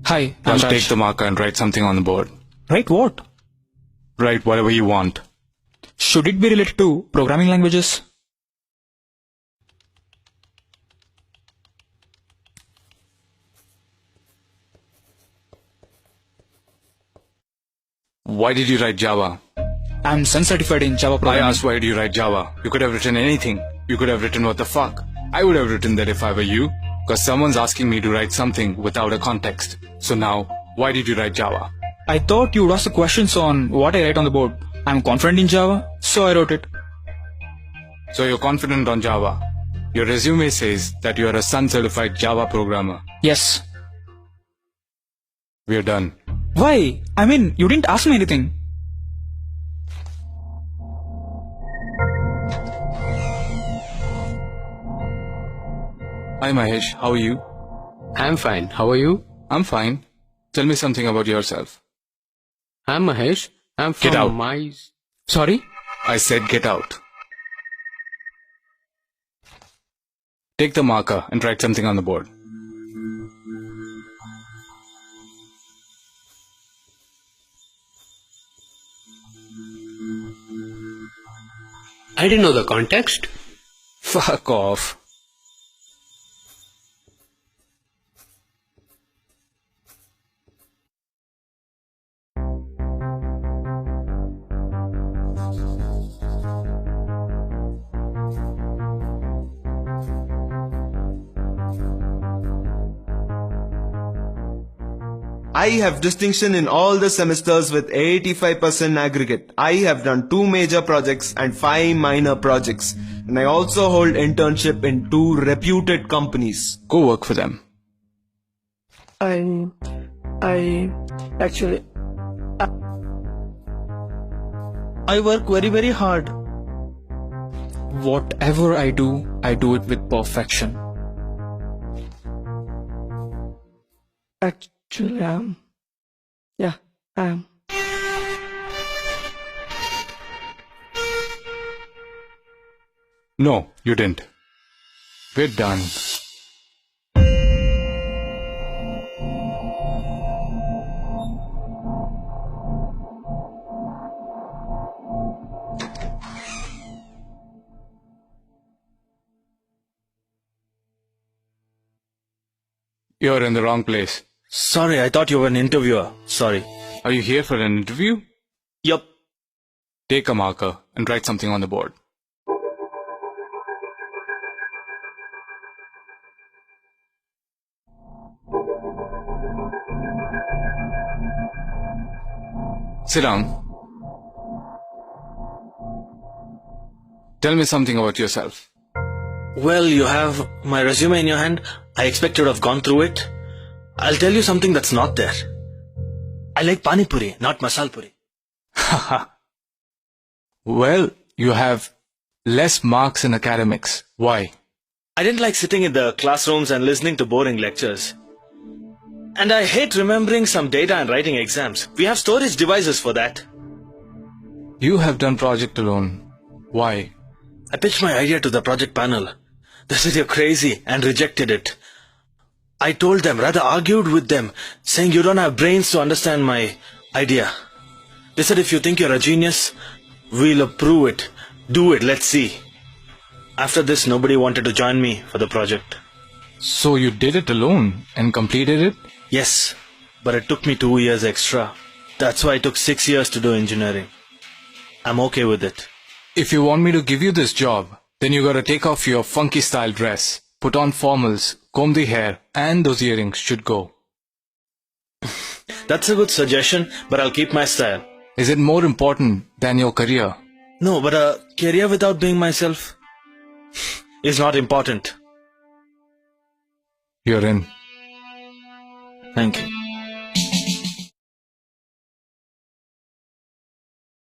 Hi, Now I'm take Raj. the marker and write something on the board. Write what? Write whatever you want. Should it be related to programming languages? Why did you write Java? I'm Sun certified in Java I programming. asked why did you write Java? You could have written anything. You could have written what the fuck. I would have written that if I were you. Because someone's asking me to write something without a context. So now, why did you write Java? I thought you would ask the questions on what I write on the board. I'm confident in Java, so I wrote it. So you're confident on Java. Your resume says that you are a Sun certified Java programmer. Yes. We're done. Why? I mean, you didn't ask me anything. Hi Mahesh, how are you? I'm fine. How are you? I'm fine. Tell me something about yourself. I'm Mahesh. I'm from Get out. Sorry? I said get out. Take the marker and write something on the board. I didn't know the context. Fuck off. I have distinction in all the semesters with 85% aggregate. I have done 2 major projects and 5 minor projects. And I also hold internship in 2 reputed companies. Go work for them. Actually, I work very hard. Whatever I do it with perfection. Actually, I am. No, you didn't. We're done. You're in the wrong place. Sorry, I thought you were an interviewer. Sorry. Are you here for an interview? Yup. Take a marker and write something on the board. Sit down. Tell me something about yourself. Well, you have my resume in your hand. I expect you to have gone through it. I'll tell you something that's not there. I like pani puri, not masal puri. Well, you have less marks in academics. Why? I didn't like sitting in the classrooms and listening to boring lectures. And I hate remembering some data and writing exams. We have storage devices for that. You have done project alone. Why? I pitched my idea to the project panel. They said you're crazy and rejected it. I told them, rather argued with them, saying you don't have brains to understand my idea. They said if you think you're a genius, we'll approve it. Do it, let's see. After this, nobody wanted to join me for the project. So you did it alone and completed it? Yes, but it took me 2 years extra. That's why it took 6 years to do engineering. I'm okay with it. If you want me to give you this job, then you gotta take off your funky style dress, put on formals, comb the hair, and those earrings should go. That's a good suggestion, but I'll keep my style. Is it more important than your career? No, but a career without being myself is not important. You're in. Thank you.